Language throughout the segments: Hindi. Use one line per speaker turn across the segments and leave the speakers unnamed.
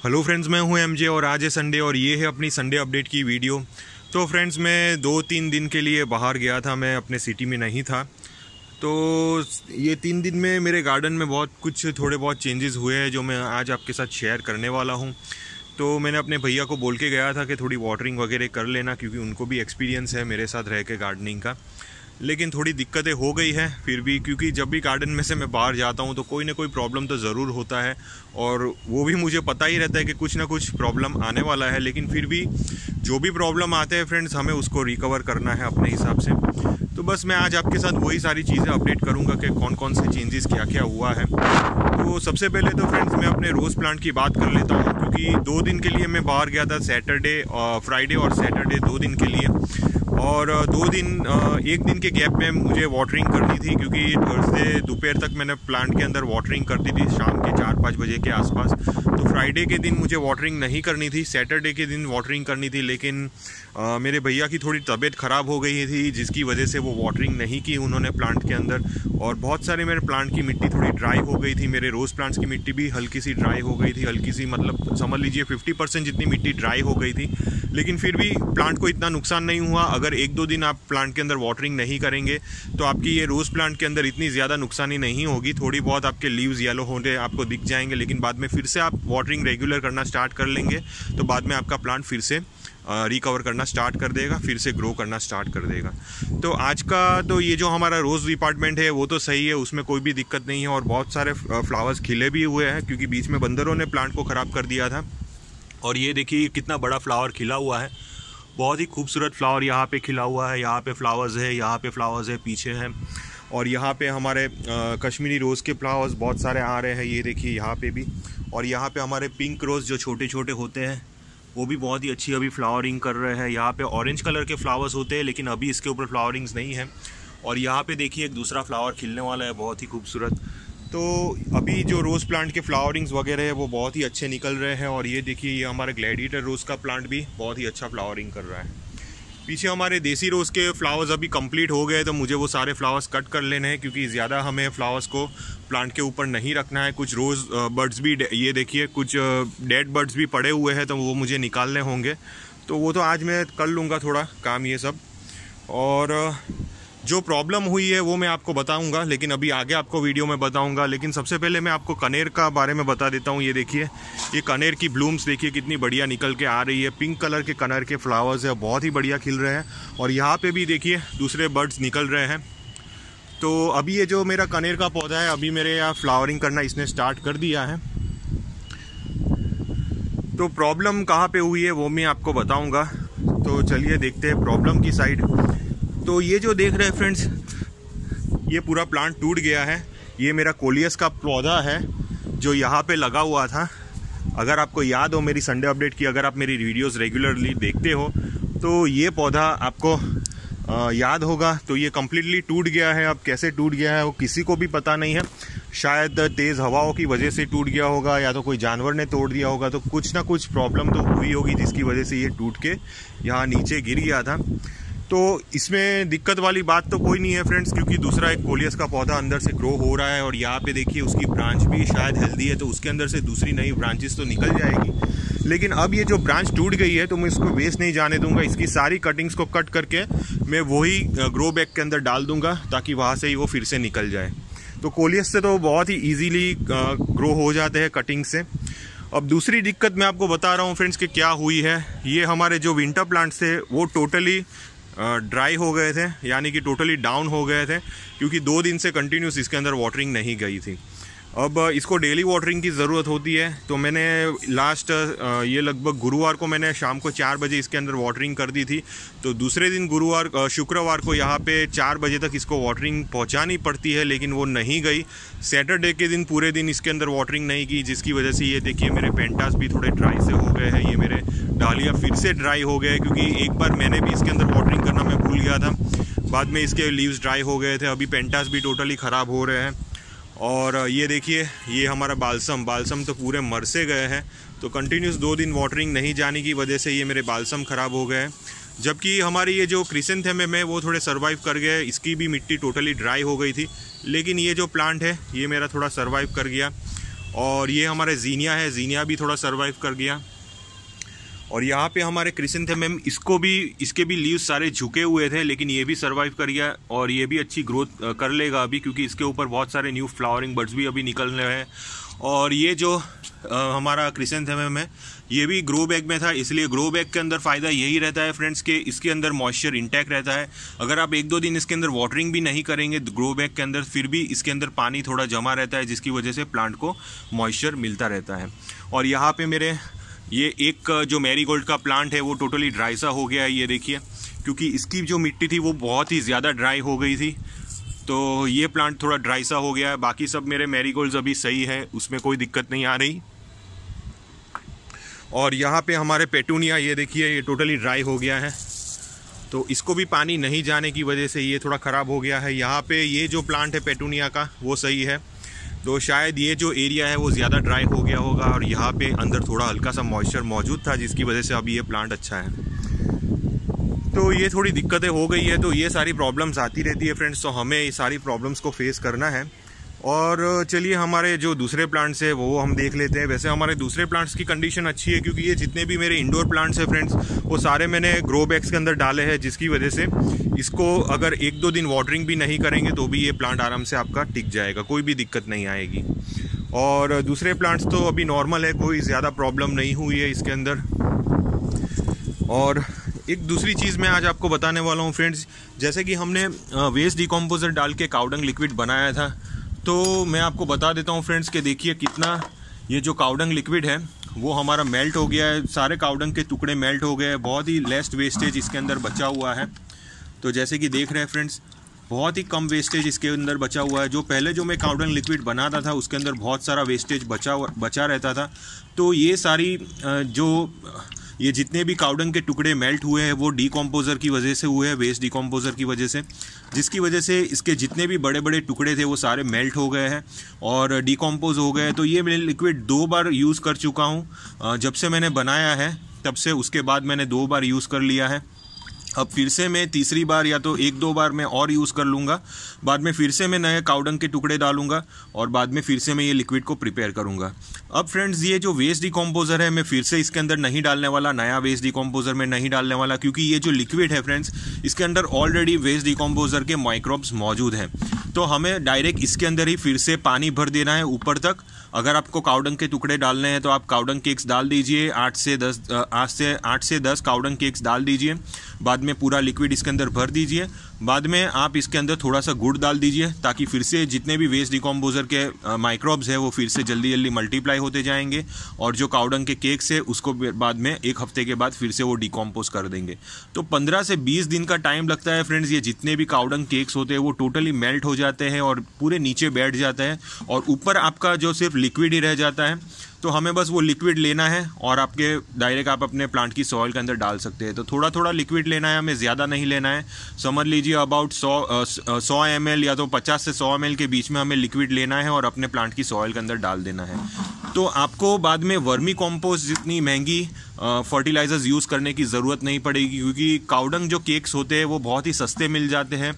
हेलो फ्रेंड्स, मैं हूं एमजे और आज है संडे और ये है अपनी संडे अपडेट की वीडियो। तो फ्रेंड्स, मैं 2-3 दिन के लिए बाहर गया था, मैं अपने सिटी में नहीं था। तो ये 3 दिन में मेरे गार्डन में थोड़े बहुत चेंजेस हुए हैं जो मैं आज आपके साथ शेयर करने वाला हूं। तो मैंने अपने भैया को बोल के गया था कि थोड़ी वाटरिंग वगैरह कर लेना, क्योंकि उनको भी एक्सपीरियंस है मेरे साथ रह के गार्डनिंग का। लेकिन थोड़ी दिक्कतें हो गई है फिर भी, क्योंकि जब भी गार्डन में से मैं बाहर जाता हूँ तो कोई ना कोई प्रॉब्लम तो ज़रूर होता है, और वो भी मुझे पता ही रहता है कि कुछ ना कुछ प्रॉब्लम आने वाला है। लेकिन फिर भी जो भी प्रॉब्लम आते हैं फ्रेंड्स, हमें उसको रिकवर करना है अपने हिसाब से। तो बस मैं आज आपके साथ वही सारी चीज़ें अपडेट करूँगा कि कौन कौन से चेंजेस क्या क्या हुआ है। तो सबसे पहले तो फ्रेंड्स, मैं अपने रोज़ प्लांट की बात कर लेता हूँ, क्योंकि 2 दिन के लिए मैं बाहर गया था, फ्राइडे और सैटरडे 2 दिन के लिए। और 1 दिन के गैप में मुझे वाटरिंग करनी थी, क्योंकि थर्सडे दोपहर तक मैंने प्लांट के अंदर वाटरिंग कर दी थी, शाम के 4-5 बजे के आसपास। तो फ्राइडे के दिन मुझे वाटरिंग नहीं करनी थी, सैटरडे के दिन वाटरिंग करनी थी। लेकिन मेरे भैया की थोड़ी तबीयत ख़राब हो गई थी, जिसकी वजह से वो वाटरिंग नहीं की उन्होंने प्लांट के अंदर। और बहुत सारे मेरे प्लांट की मिट्टी थोड़ी ड्राई हो गई थी, मेरे रोज़ प्लांट्स की मिट्टी भी हल्की सी ड्राई हो गई थी, हल्की सी मतलब समझ लीजिए 50% जितनी मिट्टी ड्राई हो गई थी। लेकिन फिर भी प्लांट को इतना नुकसान नहीं हुआ। अगर 1-2 दिन आप प्लांट के अंदर वाटरिंग नहीं करेंगे तो आपकी ये रोज़ प्लांट के अंदर इतनी ज़्यादा नुकसानी नहीं होगी। थोड़ी बहुत आपके लीव्स येलो होने आपको दिख जाएंगे, लेकिन बाद में फिर से आप वाटरिंग रेगुलर करना स्टार्ट कर लेंगे तो बाद में आपका प्लांट फिर से रिकवर करना स्टार्ट कर देगा, फिर से ग्रो करना स्टार्ट कर देगा। तो आज का तो ये जो हमारा रोज़ डिपार्टमेंट है वो तो सही है, उसमें कोई भी दिक्कत नहीं है। और बहुत सारे फ्लावर्स खिले भी हुए हैं, क्योंकि बीच में बंदरों ने प्लांट को ख़राब कर दिया था। और ये देखिए कितना बड़ा फ्लावर खिला हुआ है, बहुत ही खूबसूरत फ्लावर यहाँ पे खिला हुआ है। यहाँ पे फ्लावर्स है, यहाँ पे फ्लावर्स है, पीछे है। और यहाँ पे हमारे कश्मीरी रोज़ के फ्लावर्स बहुत सारे आ रहे हैं, ये देखिए यहाँ पे भी। और यहाँ पे हमारे पिंक रोज़ जो छोटे छोटे होते हैं वो भी बहुत ही अच्छी अभी फ्लावरिंग कर रहे हैं। यहाँ पे ऑरेंज कलर के फ्लावर्स होते हैं, लेकिन अभी इसके ऊपर फ्लावरिंग्स नहीं है। और यहाँ पे देखिए एक दूसरा फ्लावर खिलने वाला है, बहुत ही खूबसूरत। तो अभी जो रोज़ प्लांट के फ्लावरिंग्स वगैरह है वो बहुत ही अच्छे निकल रहे हैं। और ये देखिए ये हमारा ग्लैडिएटर रोज़ का प्लांट भी बहुत ही अच्छा फ्लावरिंग कर रहा है। पीछे हमारे देसी रोज़ के फ्लावर्स अभी कंप्लीट हो गए, तो मुझे वो सारे फ्लावर्स कट कर लेने हैं, क्योंकि ज़्यादा हमें फ्लावर्स को प्लांट के ऊपर नहीं रखना है। कुछ रोज़ बर्ड्स भी, ये देखिए कुछ डेड बर्ड्स भी पड़े हुए हैं, तो वो मुझे निकालने होंगे। तो वो तो आज मैं कर लूँगा थोड़ा काम ये सब। और जो प्रॉब्लम हुई है वो मैं आपको बताऊंगा, लेकिन अभी आगे आपको वीडियो में बताऊंगा। लेकिन सबसे पहले मैं आपको कनेर का बारे में बता देता हूँ। ये देखिए ये कनेर की ब्लूम्स देखिए कितनी बढ़िया निकल के आ रही है। पिंक कलर के कनेर के फ्लावर्स है, बहुत ही बढ़िया खिल रहे हैं। और यहाँ पे भी देखिए दूसरे बर्ड्स निकल रहे हैं। तो अभी ये जो मेरा कनेर का पौधा है, अभी मेरे यहाँ फ्लावरिंग करना इसने स्टार्ट कर दिया है। तो प्रॉब्लम कहाँ पे हुई है वो मैं आपको बताऊँगा। तो चलिए देखते हैं प्रॉब्लम की साइड। तो ये जो देख रहे हैं फ्रेंड्स, ये पूरा प्लांट टूट गया है। ये मेरा कोलियस का पौधा है जो यहाँ पे लगा हुआ था। अगर आपको याद हो मेरी संडे अपडेट की, अगर आप मेरी वीडियोस रेगुलरली देखते हो तो ये पौधा आपको याद होगा। तो ये कम्प्लीटली टूट गया है। अब कैसे टूट गया है वो किसी को भी पता नहीं है। शायद तेज़ हवाओं की वजह से टूट गया होगा, या तो कोई जानवर ने तोड़ दिया होगा। तो कुछ ना कुछ प्रॉब्लम तो हुई होगी जिसकी वजह से ये टूट के यहाँ नीचे गिर गया था। तो इसमें दिक्कत वाली बात तो कोई नहीं है फ्रेंड्स, क्योंकि दूसरा एक कोलियस का पौधा अंदर से ग्रो हो रहा है। और यहाँ पे देखिए उसकी ब्रांच भी शायद हेल्दी है, तो उसके अंदर से दूसरी नई ब्रांचेस तो निकल जाएगी। लेकिन अब ये जो ब्रांच टूट गई है तो मैं इसको वेस्ट नहीं जाने दूंगा। इसकी सारी कटिंग्स को कट करके मैं वही ग्रो बैग के अंदर डाल दूंगा, ताकि वहाँ से ही वो फिर से निकल जाए। तो कोलियस से तो बहुत ही ईजीली ग्रो हो जाते हैं कटिंग से। अब दूसरी दिक्कत मैं आपको बता रहा हूँ फ्रेंड्स कि क्या हुई है। ये हमारे जो विंटर प्लांट्स थे वो टोटली ड्राई हो गए थे, यानी कि टोटली डाउन हो गए थे, क्योंकि 2 दिन से कंटिन्यूस इसके अंदर वाटरिंग नहीं गई थी। अब इसको डेली वाटरिंग की ज़रूरत होती है। तो मैंने लास्ट ये लगभग गुरुवार को मैंने शाम को 4 बजे इसके अंदर वाटरिंग कर दी थी। तो दूसरे दिन शुक्रवार को यहाँ पे 4 बजे तक इसको वाटरिंग पहुँचानी पड़ती है, लेकिन वो नहीं गई। सैटरडे के दिन पूरे दिन इसके अंदर वाटरिंग नहीं की, जिसकी वजह से ये देखिए मेरे पेंटास भी थोड़े ड्राई से हो गए हैं। ये मेरे डालिया फिर से ड्राई हो गए, क्योंकि एक बार मैंने भी इसके अंदर वाटरिंग करना मैं भूल गया था। बाद में इसके लीव्स ड्राई हो गए थे। अभी पेंटास भी टोटली ख़राब हो रहे हैं। और ये देखिए ये हमारा बालसम तो पूरे मर से गए हैं। तो कंटिन्यूस 2 दिन वाटरिंग नहीं जाने की वजह से ये मेरे बालसम ख़राब हो गए। जबकि हमारी ये जो क्रिसेंथेमम है वो थोड़े सर्वाइव कर गए, इसकी भी मिट्टी टोटली ड्राई हो गई थी। लेकिन ये जो प्लांट है ये मेरा थोड़ा सर्वाइव कर गया। और ये हमारे जीनिया है, जीनिया भी थोड़ा सर्वाइव कर गया। और यहाँ पे हमारे क्रिसेंथेमम, इसके भी लीव्स सारे झुके हुए थे, लेकिन ये भी सर्वाइव कर गया और ये भी अच्छी ग्रोथ कर लेगा अभी, क्योंकि इसके ऊपर बहुत सारे न्यू फ्लावरिंग बड्स भी अभी निकल रहे हैं। और ये जो हमारा क्रिसेंथेमम है ये भी ग्रो बैग में था, इसलिए ग्रो बैग के अंदर फ़ायदा यही रहता है फ्रेंड्स कि इसके अंदर मॉइस्चर इंटैक्ट रहता है। अगर आप 1-2 दिन इसके अंदर वाटरिंग भी नहीं करेंगे ग्रो बैग के अंदर, फिर भी इसके अंदर पानी थोड़ा जमा रहता है, जिसकी वजह से प्लांट को मॉइस्चर मिलता रहता है। और यहाँ पे मेरे ये एक जो मैरीगोल्ड का प्लांट है वो टोटली ड्राई सा हो गया है, ये देखिए, क्योंकि इसकी जो मिट्टी थी वो बहुत ही ज़्यादा ड्राई हो गई थी, तो ये प्लांट थोड़ा ड्राई सा हो गया है। बाकी सब मेरे मैरीगोल्ड्स अभी सही है, उसमें कोई दिक्कत नहीं आ रही। और यहाँ पे हमारे पेटूनिया, ये देखिए, ये टोटली ड्राई हो गया है, तो इसको भी पानी नहीं जाने की वजह से ये थोड़ा ख़राब हो गया है। यहाँ पे ये जो प्लांट है पेटूनिया का वो सही है, तो शायद ये जो एरिया है वो ज़्यादा ड्राई हो गया होगा और यहाँ पे अंदर थोड़ा हल्का सा मॉइस्चर मौजूद था, जिसकी वजह से अभी ये प्लांट अच्छा है। तो ये थोड़ी दिक्कतें हो गई है, तो ये सारी प्रॉब्लम्स आती रहती है फ्रेंड्स, तो हमें ये सारी प्रॉब्लम्स को फेस करना है। और चलिए हमारे जो दूसरे प्लांट्स है वो हम देख लेते हैं। वैसे हमारे दूसरे प्लांट्स की कंडीशन अच्छी है, क्योंकि ये जितने भी मेरे इंडोर प्लांट्स हैं फ्रेंड्स वो सारे मैंने ग्रो बैग्स के अंदर डाले हैं, जिसकी वजह से इसको अगर 1-2 दिन वाटरिंग भी नहीं करेंगे तो भी ये प्लांट आराम से आपका टिक जाएगा, कोई भी दिक्कत नहीं आएगी। और दूसरे प्लांट्स तो अभी नॉर्मल है, कोई ज़्यादा प्रॉब्लम नहीं हुई है इसके अंदर। और एक दूसरी चीज़ मैं आज आपको बताने वाला हूँ फ्रेंड्स, जैसे कि हमने वेस्ट डिकम्पोजर डाल के काउडंग लिक्विड बनाया था, तो मैं आपको बता देता हूँ फ्रेंड्स कि देखिए कितना ये जो काउडंग लिक्विड है वो हमारा मेल्ट हो गया है, सारे काउडंग के टुकड़े मेल्ट हो गए हैं, बहुत ही लेस वेस्टेज इसके अंदर बचा हुआ है। तो जैसे कि देख रहे हैं फ्रेंड्स, बहुत ही कम वेस्टेज इसके अंदर बचा हुआ है। जो पहले जो मैं काउडंग लिक्विड बनाता था उसके अंदर बहुत सारा वेस्टेज बचा रहता था। तो ये सारी ये जितने भी काउडंग के टुकड़े मेल्ट हुए हैं वो डिकम्पोजर की वजह से हुए हैं, वेस्ट डिकम्पोजर की वजह से, जिसकी वजह से इसके जितने भी बड़े बड़े टुकड़े थे वो सारे मेल्ट हो गए हैं और डिकम्पोज हो गए। तो ये मैं लिक्विड 2 बार यूज़ कर चुका हूँ, जब से मैंने बनाया है तब से, उसके बाद मैंने 2 बार यूज़ कर लिया है। अब फिर से मैं तीसरी बार या तो 1-2 बार मैं और यूज़ कर लूँगा, बाद में फिर से मैं नए काउडंग के टुकड़े डालूंगा और बाद में फिर से मैं ये लिक्विड को प्रिपेयर करूँगा। अब फ्रेंड्स ये जो वेस्ट डिकम्पोजर है मैं फिर से इसके अंदर नहीं डालने वाला, नया वेस्ट डिकम्पोजर में नहीं डालने वाला, क्योंकि ये जो लिक्विड है फ्रेंड्स इसके अंदर ऑलरेडी वेस्ट डिकम्पोजर के माइक्रोब्स मौजूद हैं। तो हमें डायरेक्ट इसके अंदर ही फिर से पानी भर देना है ऊपर तक। अगर आपको काउडंग के टुकड़े डालने हैं तो आप काउडंग केक्स डाल दीजिए, 8 से 10 काउडंग केक्स डाल दीजिए, बाद में पूरा लिक्विड इसके अंदर भर दीजिए, बाद में आप इसके अंदर थोड़ा सा गुड़ डाल दीजिए, ताकि फिर से जितने भी वेस्ट डिकम्पोजर के माइक्रोब्स है वो फिर से जल्दी जल्दी मल्टीप्लाई होते जाएंगे और जो काउडंग के केक्स है उसको बाद में 1 हफ्ते के बाद फिर से वो डिकम्पोज कर देंगे। तो 15 से 20 दिन का टाइम लगता है फ्रेंड्स। ये जितने भी काउडंग केक्स होते हैं वो टोटली मेल्ट हो जाते हैं और पूरे नीचे बैठ जाते हैं और ऊपर आपका जो सिर्फ लिक्विड ही रह जाता है। तो हमें बस वो लिक्विड लेना है और आपके डायरेक्ट आप अपने प्लांट की सॉइल के अंदर डाल सकते हैं। तो थोड़ा थोड़ा लिक्विड लेना है, हमें ज़्यादा नहीं लेना है। समझ लीजिए अबाउट 100 ml या तो 50 से 100 ml के बीच में हमें लिक्विड लेना है और अपने प्लांट की सॉइल के अंदर डाल देना है। तो आपको बाद में वर्मी कॉम्पोस्ट जितनी महंगी फर्टिलाइजर्स यूज़ करने की ज़रूरत नहीं पड़ेगी, क्योंकि काउडंग जो केक्स होते हैं वो बहुत ही सस्ते मिल जाते हैं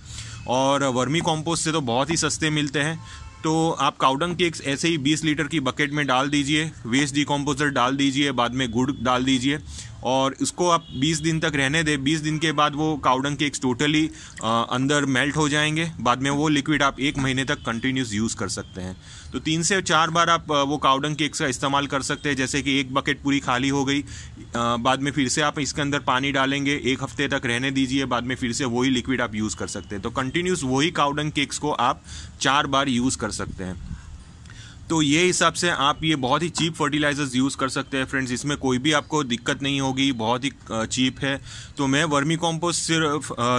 और वर्मी कॉम्पोस्ट से तो बहुत ही सस्ते मिलते हैं। तो आप काउडंग केक्स ऐसे ही 20 लीटर की बकेट में डाल दीजिए, वेस्ट डिकम्पोजर डाल दीजिए, बाद में गुड़ डाल दीजिए और इसको आप 20 दिन तक रहने दें। 20 दिन के बाद वो काउडंग केक्स टोटली अंदर मेल्ट हो जाएंगे। बाद में वो लिक्विड आप 1 महीने तक कंटिन्यूस यूज़ कर सकते हैं। तो 3 से 4 बार आप वो काउडंग केक्स का इस्तेमाल कर सकते हैं। जैसे कि 1 बकेट पूरी खाली हो गई, बाद में फिर से आप इसके अंदर पानी डालेंगे, 1 हफ्ते तक रहने दीजिए, बाद में फिर से वही लिक्विड आप यूज़ कर सकते हैं। तो कंटिन्यूस वही काउडंग केक्स को आप 4 बार यूज़ कर सकते हैं। तो ये हिसाब से आप ये बहुत ही चीप फर्टिलाइजर्स यूज़ कर सकते हैं फ्रेंड्स। इसमें कोई भी आपको दिक्कत नहीं होगी, बहुत ही चीप है। तो मैं वर्मी कॉम्पोस्ट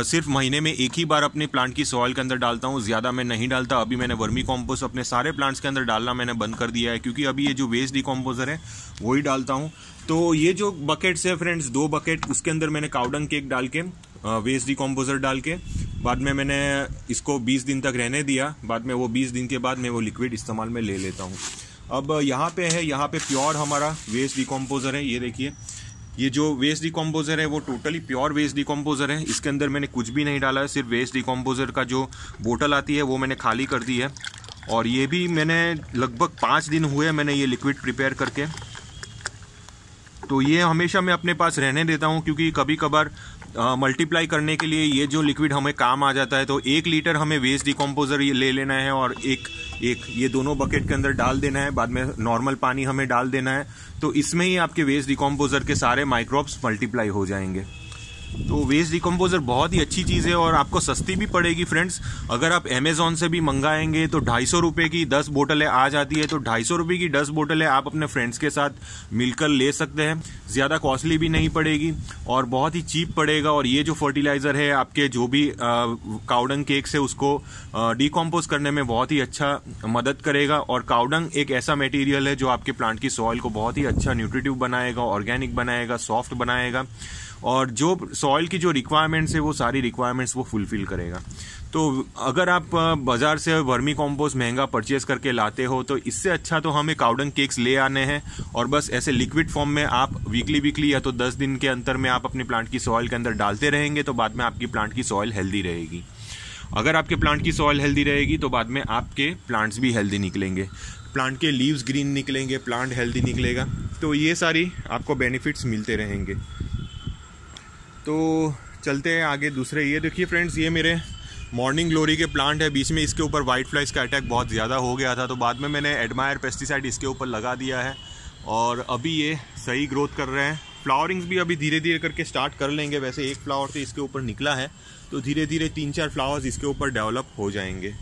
सिर्फ महीने में 1 ही बार अपने प्लांट की सॉइल के अंदर डालता हूँ, ज़्यादा मैं नहीं डालता। अभी मैंने वर्मी कॉम्पोस्ट अपने सारे प्लांट्स के अंदर डालना मैंने बंद कर दिया है, क्योंकि अभी ये जो वेस्ट डिकम्पोजर है वही डालता हूँ। तो ये जो बकेट्स है फ्रेंड्स, 2 बकेट, उसके अंदर मैंने काउडंग केक डाल के, वेस्ट डिकम्पोजर डाल के, बाद में मैंने इसको 20 दिन तक रहने दिया। बाद में वो 20 दिन के बाद मैं वो लिक्विड इस्तेमाल में ले लेता हूँ। अब यहाँ पे है, यहाँ पे प्योर हमारा वेस्ट डिकम्पोजर है। ये देखिए, ये जो वेस्ट डिकम्पोजर है वो टोटली प्योर वेस्ट डिकम्पोजर है। इसके अंदर मैंने कुछ भी नहीं डाला है, सिर्फ वेस्ट डिकम्पोजर का जो बोतल आती है वो मैंने खाली कर दी है और ये भी मैंने लगभग 5 दिन हुए मैंने ये लिक्विड प्रिपेयर करके। तो ये हमेशा मैं अपने पास रहने देता हूँ, क्योंकि कभी कभार मल्टीप्लाई करने के लिए ये जो लिक्विड हमें काम आ जाता है। तो 1 लीटर हमें वेस्ट डिकम्पोजर ये ले लेना है और एक ये दोनों बकेट के अंदर डाल देना है। बाद में नॉर्मल पानी हमें डाल देना है। तो इसमें ही आपके वेस्ट डिकम्पोजर के सारे माइक्रोब्स मल्टीप्लाई हो जाएंगे। तो वेस्ट डिकम्पोजर बहुत ही अच्छी चीज़ है और आपको सस्ती भी पड़ेगी फ्रेंड्स। अगर आप अमेज़ॉन से भी मंगाएंगे तो 250 रुपये की 10 बोतलें आ जाती है। तो 250 रुपये की 10 बोतलें आप अपने फ्रेंड्स के साथ मिलकर ले सकते हैं। ज़्यादा कॉस्टली भी नहीं पड़ेगी और बहुत ही चीप पड़ेगा। और ये जो फर्टिलाइज़र है आपके जो भी काउडंग केक्स है उसको डिकम्पोज करने में बहुत ही अच्छा मदद करेगा। और काउडंग एक ऐसा मटेरियल है जो आपके प्लांट की सॉइल को बहुत ही अच्छा न्यूट्रिटिव बनाएगा, ऑर्गेनिक बनाएगा, सॉफ्ट बनाएगा और जो सॉइल की जो रिक्वायरमेंट्स है वो सारी रिक्वायरमेंट्स वो फुलफिल करेगा। तो अगर आप बाजार से वर्मी कंपोस्ट महंगा परचेस करके लाते हो तो इससे अच्छा तो हमें काउडंग केक्स ले आने हैं और बस ऐसे लिक्विड फॉर्म में आप वीकली या तो 10 दिन के अंतर में आप अपने प्लांट की सॉइल के अंदर डालते रहेंगे। तो बाद में आपकी प्लांट की सॉइल हेल्दी रहेगी। अगर आपके प्लांट की सॉइल हेल्दी रहेगी तो बाद में आपके प्लांट्स भी हेल्दी निकलेंगे, प्लांट के लीव्स ग्रीन निकलेंगे, प्लांट हेल्दी निकलेगा। तो ये सारी आपको बेनिफिट्स मिलते रहेंगे। तो चलते हैं आगे दूसरे। ये देखिए फ्रेंड्स, ये मेरे मॉर्निंग ग्लोरी के प्लांट है। बीच में इसके ऊपर वाइट फ्लाइज का अटैक बहुत ज़्यादा हो गया था, तो बाद में मैंने एडमायर पेस्टिसाइड इसके ऊपर लगा दिया है और अभी ये सही ग्रोथ कर रहे हैं। फ्लावरिंग्स भी अभी धीरे धीरे करके स्टार्ट कर लेंगे। वैसे एक फ्लावर तो इसके ऊपर निकला है, तो धीरे धीरे 3-4 फ्लावर्स इसके ऊपर डेवलप हो जाएंगे।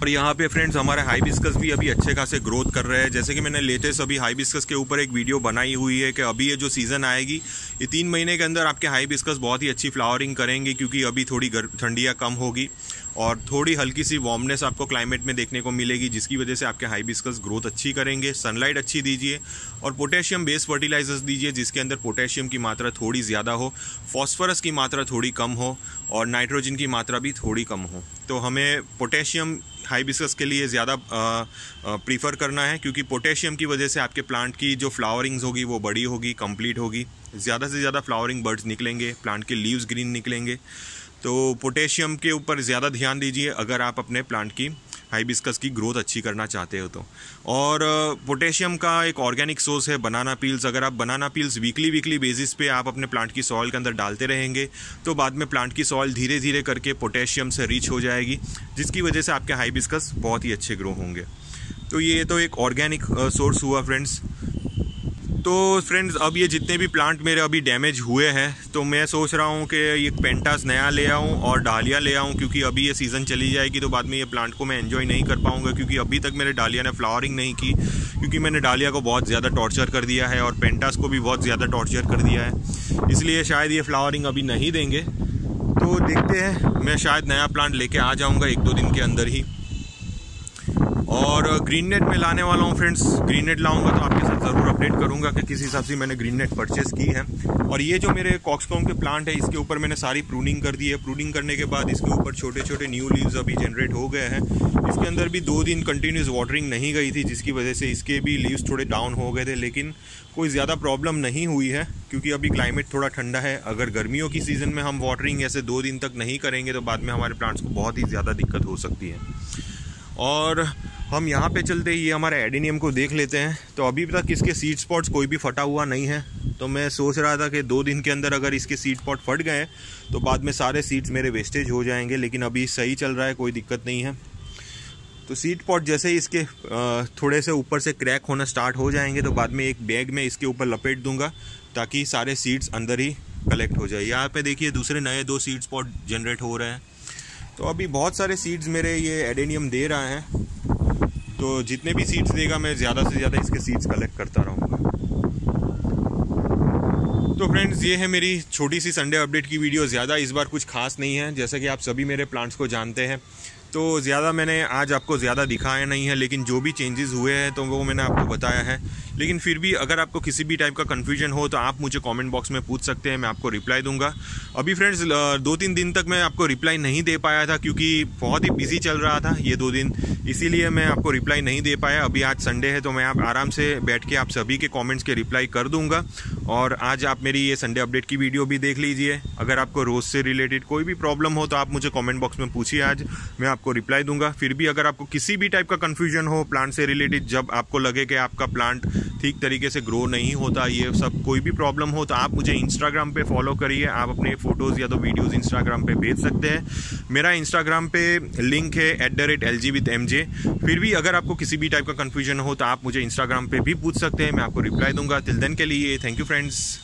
और यहाँ पे फ्रेंड्स हमारे हाइबिस्कस भी अभी अच्छे खासे ग्रोथ कर रहे हैं। जैसे कि मैंने लेटेस्ट अभी हाइबिस्कस के ऊपर एक वीडियो बनाई हुई है कि अभी ये जो सीज़न आएगी, ये 3 महीने के अंदर आपके हाइबिस्कस बहुत ही अच्छी फ्लावरिंग करेंगे, क्योंकि अभी थोड़ी ठंडियाँ कम होगी और थोड़ी हल्की सी वार्मनेस आपको क्लाइमेट में देखने को मिलेगी, जिसकी वजह से आपके हाइबिस्कस ग्रोथ अच्छी करेंगे। सनलाइट अच्छी दीजिए और पोटेशियम बेस्ड फर्टिलाइजर्स दीजिए, जिसके अंदर पोटेशियम की मात्रा थोड़ी ज़्यादा हो, फॉस्फोरस की मात्रा थोड़ी कम हो और नाइट्रोजन की मात्रा भी थोड़ी कम हो। तो हमें पोटेशियम हाइबिस्कस के लिए ज़्यादा प्रीफर करना है, क्योंकि पोटेशियम की वजह से आपके प्लांट की जो फ्लावरिंग्स होगी वो बड़ी होगी, कंप्लीट होगी, ज़्यादा से ज़्यादा फ्लावरिंग बर्ड्स निकलेंगे, प्लांट के लीव्स ग्रीन निकलेंगे। तो पोटेशियम के ऊपर ज़्यादा ध्यान दीजिए अगर आप अपने प्लांट की हाइबिस्कस की ग्रोथ अच्छी करना चाहते हो तो। और पोटेशियम का एक ऑर्गेनिक सोर्स है बनाना पील्स। अगर आप बनाना पील्स वीकली बेसिस पे आप अपने प्लांट की सॉइल के अंदर डालते रहेंगे तो बाद में प्लांट की सॉइल धीरे धीरे करके पोटेशियम से रिच हो जाएगी, जिसकी वजह से आपके हाइबिस्कस बहुत ही अच्छे ग्रो होंगे। तो ये तो एक ऑर्गेनिक सोर्स हुआ फ्रेंड्स। तो फ्रेंड्स अब ये जितने भी प्लांट मेरे अभी डैमेज हुए हैं, तो मैं सोच रहा हूँ कि ये पेंटास नया ले आऊँ और डालिया ले आऊँ, क्योंकि अभी ये सीज़न चली जाएगी तो बाद में ये प्लांट को मैं एंजॉय नहीं कर पाऊँगा, क्योंकि अभी तक मेरे डालिया ने फ्लावरिंग नहीं की, क्योंकि मैंने डालिया को बहुत ज़्यादा टॉर्चर कर दिया है और पेंटास को भी बहुत ज़्यादा टॉर्चर कर दिया है, इसलिए शायद ये फ्लावरिंग अभी नहीं देंगे। तो देखते हैं, मैं शायद नया प्लांट लेके आ जाऊँगा 1-2 दिन के अंदर ही। और ग्रीन नेट में लाने वाला हूँ फ्रेंड्स। ग्रीन नेट लाऊंगा तो आपके साथ ज़रूर अपडेट करूंगा कि किस हिसाब से मैंने ग्रीन नेट परचेस की है। और ये जो मेरे कॉक्सकॉम के प्लांट है, इसके ऊपर मैंने सारी प्रूनिंग कर दी है। प्रूनिंग करने के बाद इसके ऊपर छोटे छोटे न्यू लीव्स अभी जनरेट हो गए हैं। इसके अंदर भी 2 दिन कंटिन्यूस वाटरिंग नहीं गई थी, जिसकी वजह से इसके भी लीव्स थोड़े डाउन हो गए थे, लेकिन कोई ज़्यादा प्रॉब्लम नहीं हुई है, क्योंकि अभी क्लाइमेट थोड़ा ठंडा है। अगर गर्मियों की सीज़न में हम वाटरिंग ऐसे 2 दिन तक नहीं करेंगे तो बाद में हमारे प्लांट्स को बहुत ही ज़्यादा दिक्कत हो सकती है। और हम यहाँ पे चलते ही ये हमारे एडेनियम को देख लेते हैं। तो अभी तक इसके सीड स्पॉट्स कोई भी फटा हुआ नहीं है, तो मैं सोच रहा था कि 2 दिन के अंदर अगर इसके सीड स्पॉट फट गए तो बाद में सारे सीड्स मेरे वेस्टेज हो जाएंगे, लेकिन अभी सही चल रहा है, कोई दिक्कत नहीं है। तो सीड स्पॉट जैसे ही इसके थोड़े से ऊपर से क्रैक होना स्टार्ट हो जाएंगे तो बाद में एक बैग में इसके ऊपर लपेट दूंगा, ताकि सारे सीड्स अंदर ही कलेक्ट हो जाए। यहाँ पे देखिए दूसरे नए 2 सीड स्पॉट जनरेट हो रहे हैं। तो अभी बहुत सारे सीड्स मेरे ये एडेनियम दे रहा है, तो जितने भी सीड्स देगा मैं ज़्यादा से ज़्यादा इसके सीड्स कलेक्ट करता रहूँगा। तो फ्रेंड्स ये है मेरी छोटी सी संडे अपडेट की वीडियो। ज़्यादा इस बार कुछ खास नहीं है, जैसा कि आप सभी मेरे प्लांट्स को जानते हैं, तो ज़्यादा मैंने आज आपको ज़्यादा दिखाया नहीं है, लेकिन जो भी चेंजेस हुए हैं तो वो मैंने आपको बताया है। लेकिन फिर भी अगर आपको किसी भी टाइप का कन्फ्यूजन हो तो आप मुझे कमेंट बॉक्स में पूछ सकते हैं, मैं आपको रिप्लाई दूंगा। अभी फ्रेंड्स 2-3 दिन तक मैं आपको रिप्लाई नहीं दे पाया था क्योंकि बहुत ही बिजी चल रहा था ये 2 दिन, इसीलिए मैं आपको रिप्लाई नहीं दे पाया। अभी आज संडे है तो मैं आप आराम से बैठ के आप सभी के कमेंट्स के रिप्लाई कर दूंगा। और आज आप मेरी ये संडे अपडेट की वीडियो भी देख लीजिए। अगर आपको रोज़ से रिलेटेड कोई भी प्रॉब्लम हो तो आप मुझे कमेंट बॉक्स में पूछिए, आज मैं आपको रिप्लाई दूंगा। फिर भी अगर आपको किसी भी टाइप का कन्फ्यूजन हो प्लांट से रिलेटेड, जब आपको लगे कि आपका प्लांट ठीक तरीके से ग्रो नहीं होता, ये सब कोई भी प्रॉब्लम हो, तो आप मुझे इंस्टाग्राम पे फॉलो करिए। आप अपने फ़ोटोज़ या तो वीडियोज़ इंस्टाग्राम पे भेज सकते हैं। मेरा इंस्टाग्राम पे लिंक है @LG_with_MJ। फिर भी अगर आपको किसी भी टाइप का कन्फ्यूजन हो तो आप मुझे इंस्टाग्राम पे भी पूछ सकते हैं, मैं आपको रिप्लाई दूंगा। टिल देन के लिए थैंक यू फ्रेंड्स।